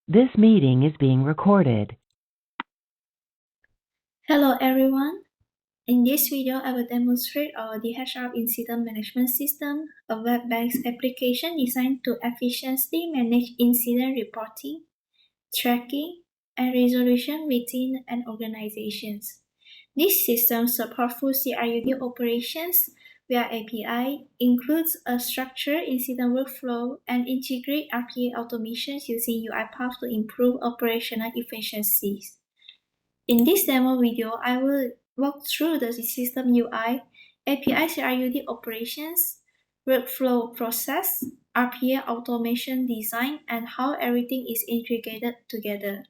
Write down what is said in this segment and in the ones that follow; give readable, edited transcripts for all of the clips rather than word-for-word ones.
This meeting is being recorded. Hello everyone. In this video, I will demonstrate our DHL Incident Management System, a web-based application designed to efficiently manage incident reporting, tracking, and resolution within an organization. This system supports full CRUD operations via API, includes a structured incident workflow, and integrates RPA automations using UiPath to improve operational efficiencies. In this demo video, I will walk through the system UI, API CRUD operations, workflow process, RPA automation design, and how everything is integrated together.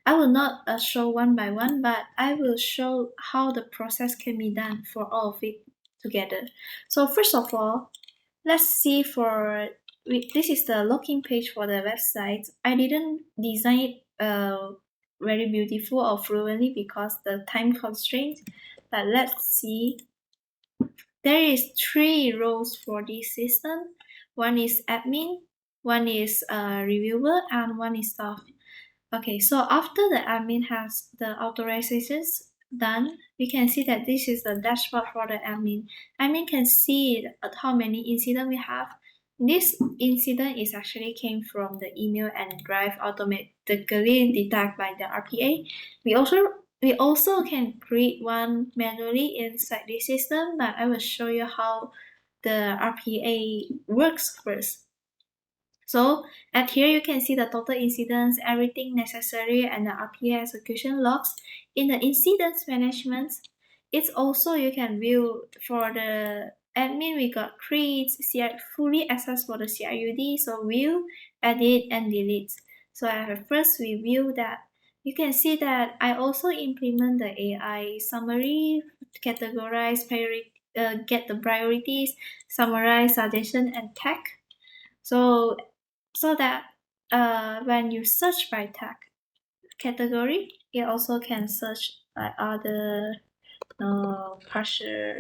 I will not show one by one, but I will show how the process can be done for all of it together. So first of all, let's see this is the login page for the website. I didn't design it very beautiful or fluently because the time constraint, but let's see. There is 3 roles for this system. One is admin, one is reviewer, and one is staff. Okay, so after the admin has the authorizations done, we can see that this is the dashboard for the admin. Admin can see how many incidents we have. This incident is actually came from the email and drive automatically detected by the RPA. We also can create one manually inside this system, but I will show you how the RPA works first. So at here you can see the total incidents, everything necessary, and the RPA execution logs. In the incidents management, it's also you can view for the admin we got create, fully access for the CRUD, so view, edit, and delete. So I have first review that. You can see that I also implement the AI summary, categorize, get the priorities, summarize, suggestion, and tag. So that when you search by tag category, it also can search by other partial,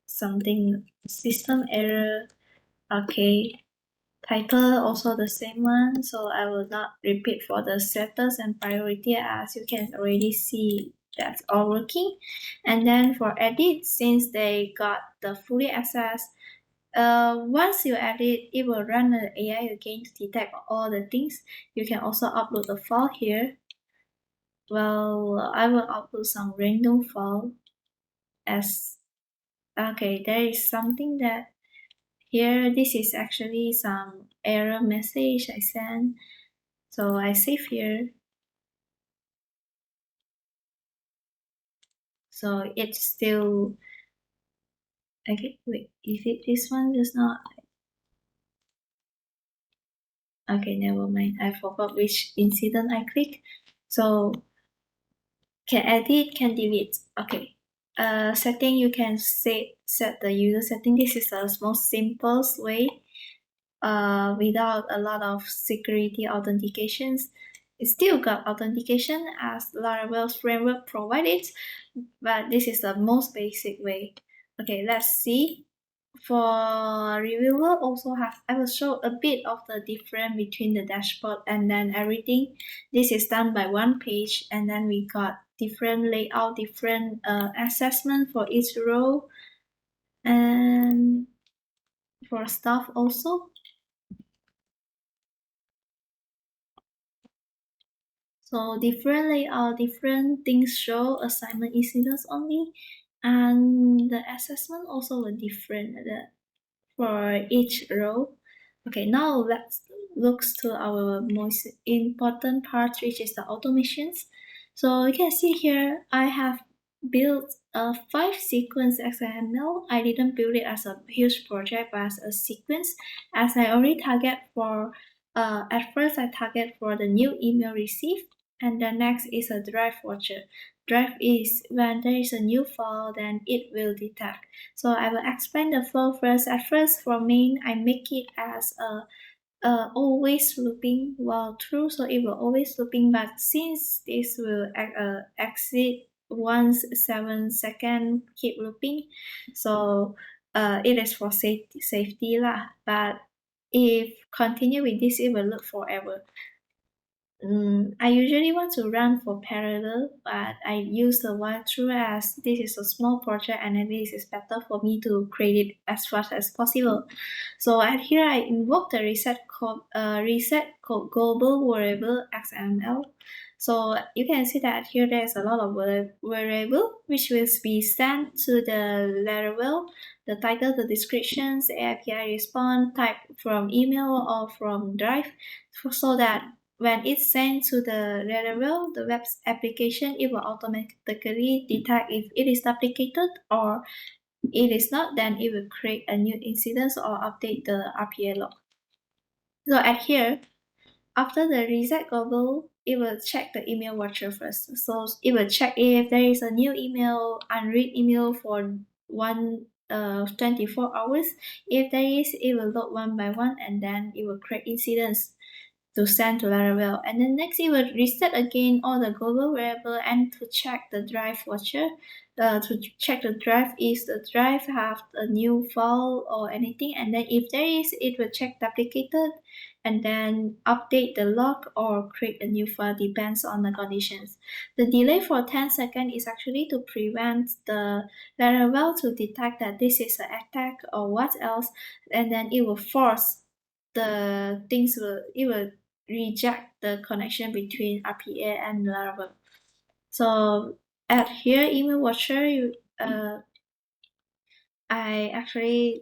something system error. Okay, title also the same one, so I will not repeat for the status and priority, as you can already see that's all working. And then for edit, since they got the fully access, once you edit, it will run the AI again to detect all the things. You can also upload a file here. Well, I will upload some random file as, okay, there is something that here, this is actually some error message I sent. So I save here. So it's still, okay, wait, is it this one just not? Okay, never mind. I forgot which incident I click. So can edit, can delete. Okay. Setting, you can set the user setting. This is the most simplest way without a lot of security authentications. It still got authentication as Laravel's framework provided, but this is the most basic way. Okay, let's see. For reviewer also have, I will show a bit of the difference between the dashboard and then everything. This is done by one page, and then we got different layout, different assessment for each row, and for staff also. So different layout, different things show assignment incidents only, and the assessment also were different for each row. Okay, now let's look to our most important part, which is the automations. So you can see here, I have built a 5 sequence XML. I didn't build it as a huge project, but as a sequence, as I already target for, at first I target for the new email received, and the next is a drive watcher. Drive is when there is a new file, then it will detect. So I will explain the flow first. At first, for main, I make it as a always looping while true, so it will always looping. But since this will exit once 7 second keep looping, so it is for safety lah. But if continue with this, it will loop forever. I usually want to run for parallel, but I use the walkthrough as this is a small project and this is better for me to create it as fast as possible. So at here I invoke the reset global variable XML. So you can see that here there's a lot of variable which will be sent to the Laravel, the title, the descriptions, the API response, type from email or from Drive, so that when it's sent to the Laravel, the web application, it will automatically detect if it is duplicated or it is not, then it will create a new incident or update the RPA log. So at here, after the reset global, it will check the email watcher first. So it will check if there is a new email, unread email for 24 hours. If there is, it will log one by one and then it will create incidents to send to Laravel. And then next it will reset again all the global variable and to check the drive watcher. To check the drive, is the drive have a new file or anything, and then if there is, it will check duplicated and then update the log or create a new file, depends on the conditions. The delay for 10 seconds is actually to prevent the Laravel to detect that this is an attack or what else, and then it will force the things it will reject the connection between RPA and Laravel. So at here, email watcher,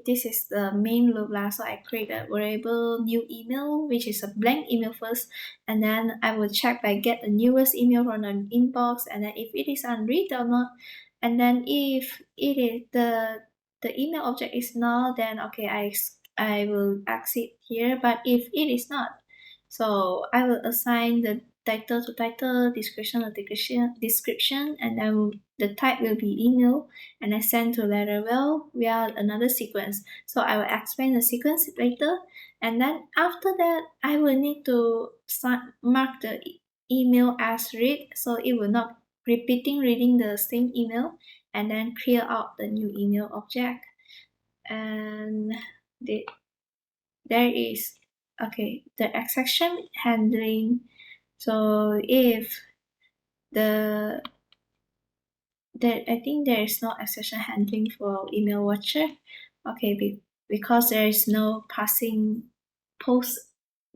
this is the main loop lah. So I create a variable new email, which is a blank email first, and then I will check by get the newest email from an inbox, and then if it is unread or not, and then if it is the email object is null, then okay, I will exit here. But if it is not, so I will assign the title to title, description to description, and then the type will be email, and I send to Laravel via another sequence. So I will explain the sequence later, and then after that, I will need to mark the email as read, so it will not reading the same email, and then clear out the new email object. And there is the exception handling. So if the I think there is no exception handling for email watcher. Okay, because there is no passing post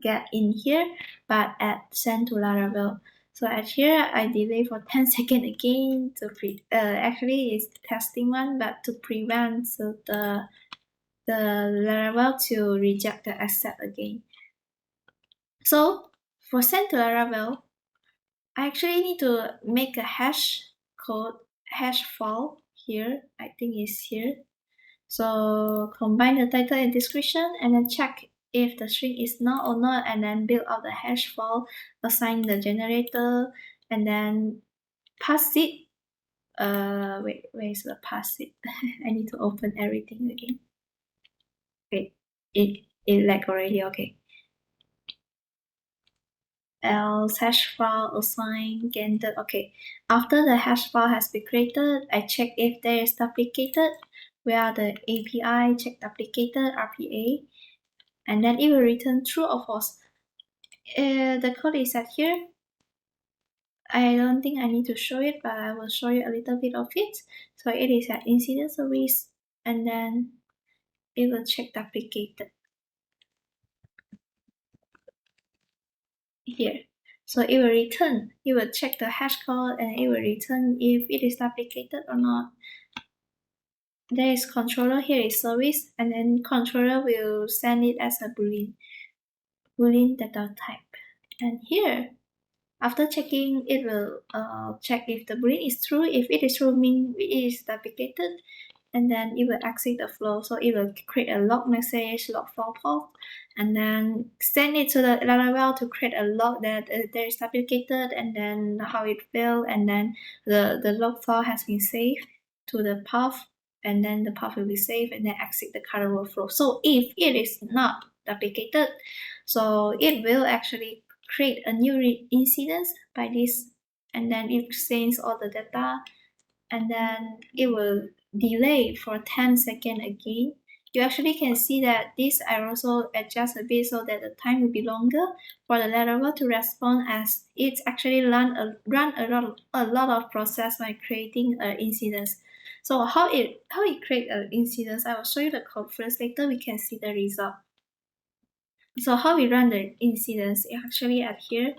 get in here, but at send to Laravel. So at here I delay for 10 seconds again to actually it's testing one, but to prevent the Laravel to reject the accept again. So for send to Laravel, I actually need to make a hash file here. I think it's here. So combine the title and description and then check if the string is null or not, and then build out the hash file, assign the generator, and then pass it. Wait, where is the pass it? I need to open everything again. Wait, it lagged already. Okay. Else hash file assign getter. Okay, after the hash file has been created, I check if there is duplicated via the API check duplicated RPA, and then it will return true or false. The code is set here. I don't think I need to show it, but I will show you a little bit of it. So it is at incident service, and then it will check duplicated here. So it will return, it will check the hash code and it will return if it is duplicated or not. There is controller, here is service, and then controller will send it as a boolean data type. And here, after checking, it will check if the boolean is true. If it is true, means it is duplicated, and then it will exit the flow. So it will create a log message, log file path, and then send it to the Laravel to create a log that there is duplicated, and then how it failed, and then the log file has been saved to the path, and then the path will be saved, and then exit the current workflow. So if it is not duplicated, so it will actually create a new incident by this, and then it sends all the data, and then it will delay for 10 seconds again, you actually can see that this I also adjust a bit so that the time will be longer for the Laravel to respond, as it's actually run a lot of process by creating incidents. So how it create an incidents, I will show you the code first. Later we can see the result. So how we run the incidents actually at here.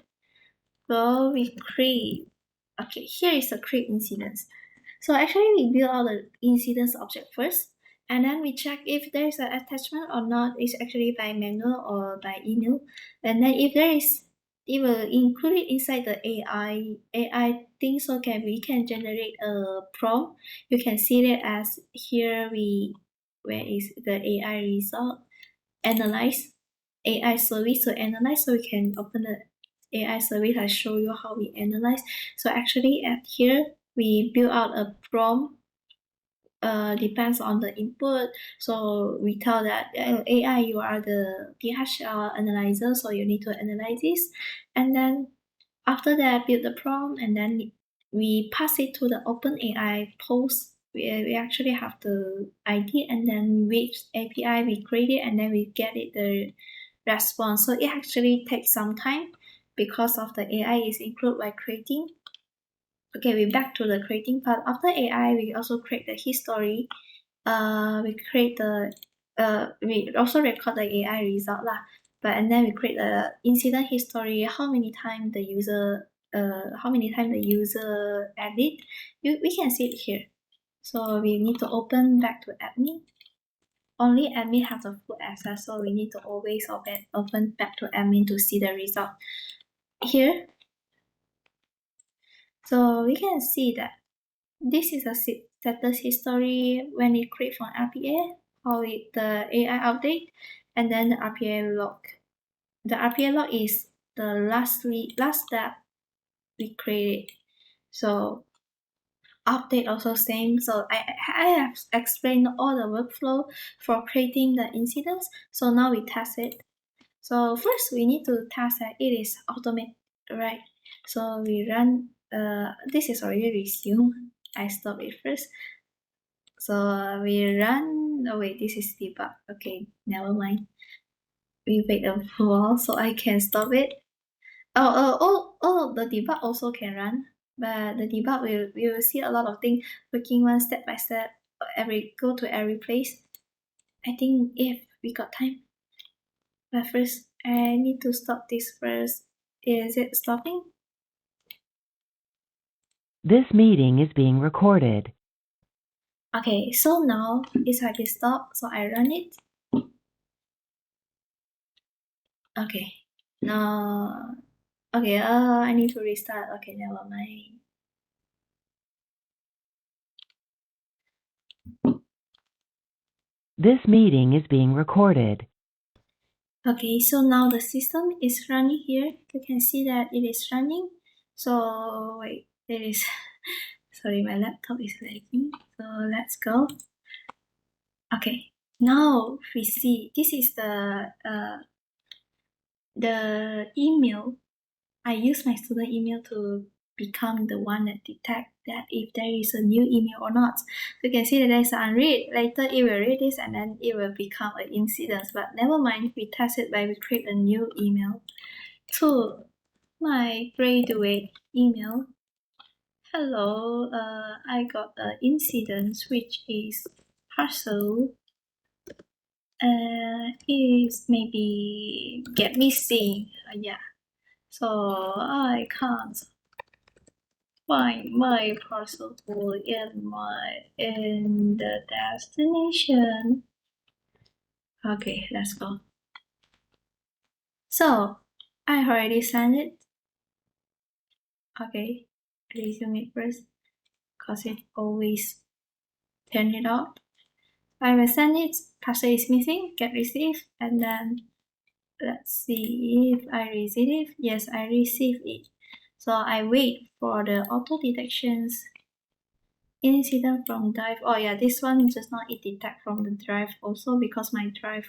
So we create. Okay, here is the create incidents. So actually we build out the incidents object first, and then we check if there is an attachment or not. It's actually by manual or by email. And then if there is, it will include it inside the AI thing, so we can generate a prompt. You can see it as here where is the AI result, analyze AI service to analyze, so we can open the AI service. I show you how we analyze. So actually at here we build out a prompt, depends on the input. So we tell that AI, you are the DHL analyzer, so you need to analyze this. And then after that, build the prompt, and then we pass it to the OpenAI post. We actually have the ID, and then which API we create it, and then we get it the response. So it actually takes some time because of the AI is included by creating. Okay, we're back to the creating part. After AI, we also create the history. We also record the AI result lah. And then we create the incident history. How many times the user edit. We can see it here. So we need to open back to admin. Only admin has the full access, so we need to always open back to admin to see the result here. So we can see that this is a status history when it create from RPA, or the AI update, and then the RPA log. The RPA log is the last step we created. So update also same. So I have explained all the workflow for creating the incidents. So now we test it. So first we need to test that it is automated, right? So we run, this is already resumed. I stop it first. So we run, oh wait, this is debug. Okay, never mind. We wait a while so I can stop it. The debug also can run, but the debug we will see a lot of things working one step by step, go to every place. I think if we got time. But first, I need to stop this first. Is it stopping? This meeting is being recorded. Okay, so now it's already stopped, so I run it. Okay, now, okay, I need to restart. Okay, never mind. This meeting is being recorded. Okay, so now the system is running here. You can see that it is running. So wait, it is, sorry, my laptop is lagging. So let's go. Okay, now we see this is the email. I use my student email to become the one that detect that if there is a new email or not. So you can see that there's an unread. Later it will read this and then it will become an incident. But never mind, we test it by we create a new email to my graduate email. Hello, I got an incident which is parcel. Is maybe get missing. Yeah. So I can't find my parcel in the destination. Okay, let's go. So I already sent it. Okay, resume it first, cause it always turn it off. I will send it. Parcel is missing. Get received, and then let's see if I receive it. Yes, I received it. So I wait for the auto detections incident from drive. Oh yeah, this one just now it detect from the drive also, because my drive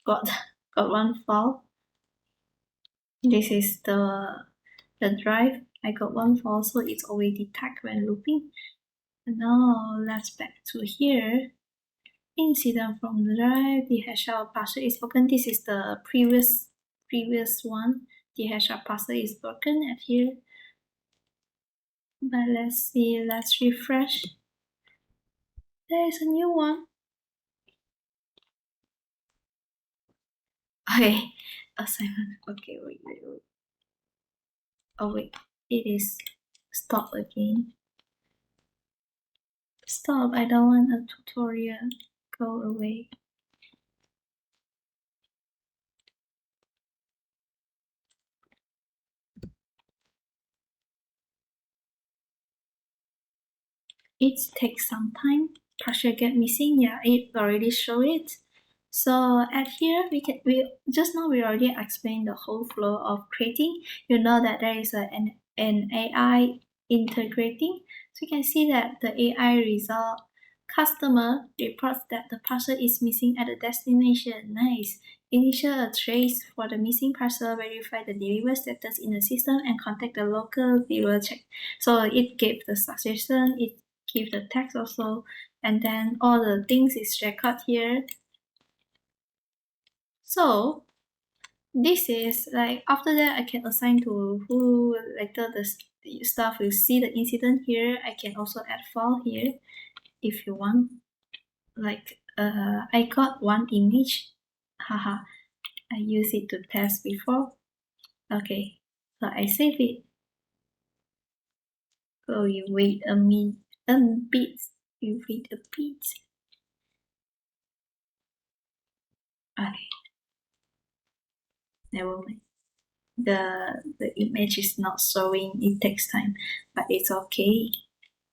got one file. This is the drive. I got one file, so it's already detect when looping. And now let's back to here. incident from the drive. DHL password is broken. This is the previous one. DHL password is broken at here. But let's see, let's refresh. There is a new one. Okay, assignment. Okay, wait. Oh wait, it is stop again. Stop, I don't want a tutorial. Go away. It takes some time. Partial get missing. Yeah, it already show it. So at here we just now we already explained the whole flow of creating. You know that there is an AI integrating. So you can see that the AI result customer reports that the parcel is missing at the destination. Nice. Initial a trace for the missing parcel, verify the delivery status in the system, and contact the local delivery check. So it gave the suggestion. It give the text also, and then all the things is recorded here. So this is like after that I can assign to who later the staff will see the incident here. I can also add file here if you want. Like I got one image, haha, I use it to test before. Okay, so I save it. So you wait a bit. You wait a bit. Okay, never mind. The image is not showing. It takes time, but it's okay.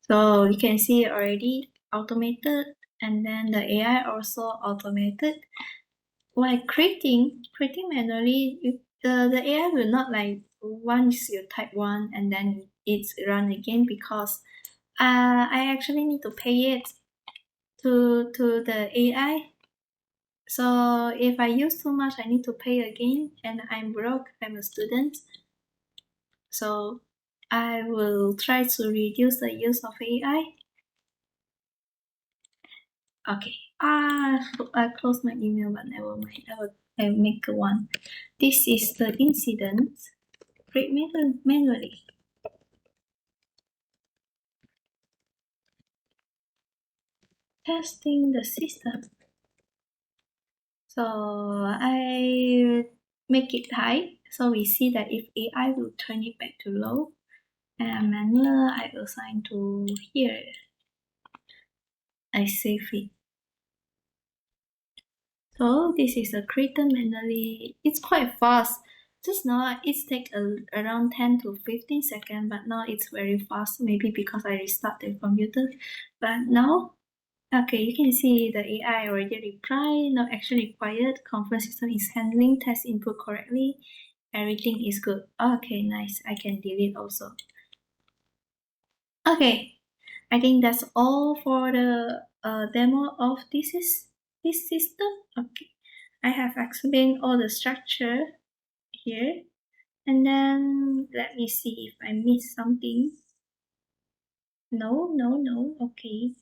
So you can see already automated, and then the AI also automated. While creating manually, the AI will not like once you type one and then it's run again, because I actually need to pay it to the AI. So if I use too much, I need to pay again, and I'm broke. I'm a student, so I will try to reduce the use of AI. Okay. I closed my email, but never mind. I will make one. This is the incident. Create manually. Testing the system. So I make it high. So we see that if AI will turn it back to low, and manual I assign to here. I save it. So this is a created manually. It's quite fast. Just now it takes around 10 to 15 seconds, but now it's very fast. Maybe because I restart the computer. But now, okay, you can see the AI already replied. No action required. Conference system is handling test input correctly. Everything is good. Okay, nice. I can delete also. Okay, I think that's all for the demo of this system. Okay, I have explained all the structure here, and then let me see if I missed something. No. Okay.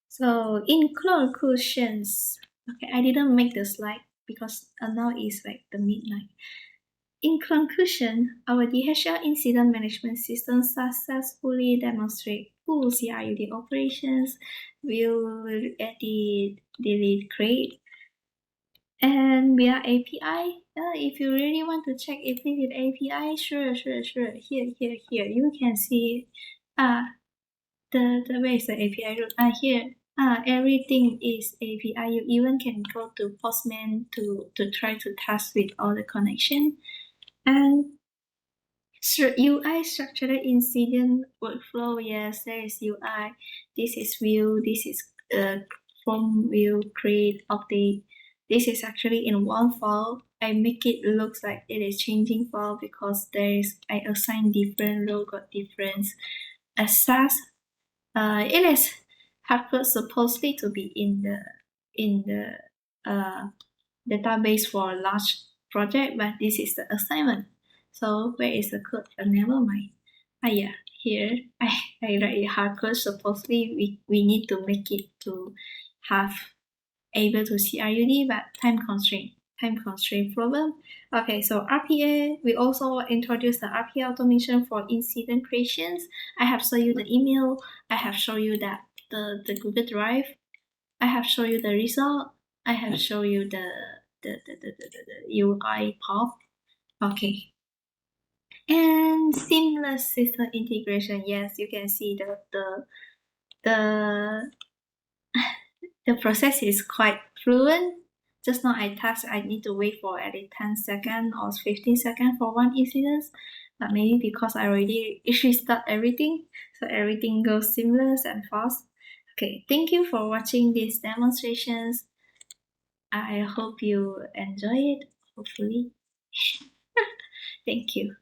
So in conclusions, okay, I didn't make the slide because now it's like the midnight. In conclusion, our DHL Incident Management System successfully demonstrates full CRUD operations, view, edit, delete, create, and via API. If you really want to check if it is API, sure. Here, you can see the where is the API root? Here. Everything is API. You even can go to Postman to try to test with all the connection. And UI structured incident workflow. Yes, there is UI. This is view. This is from view, create, update. This is actually in one file. I make it looks like it is changing file because I assign different role, got difference. Access. It is hardcode supposedly to be in the database for a large project, but this is the assignment. So where is the code? Never mind. Yeah. here I write hard code. Supposedly we need to make it to have able to see CRUD, but time constraint problem. Okay, so RPA, we also introduced the RPA automation for incident creations. I have shown you the email. I have shown you that the Google Drive. I have shown you the result. I have shown you the UiPath. Okay. And seamless system integration. Yes, you can see the the process is quite fluent. Just now I touched, I need to wait for at least 10 seconds or 15 seconds for one incident, but maybe because I already restart everything, so everything goes seamless and fast. Okay, thank you for watching these demonstrations. I hope you enjoy it, hopefully. Thank you.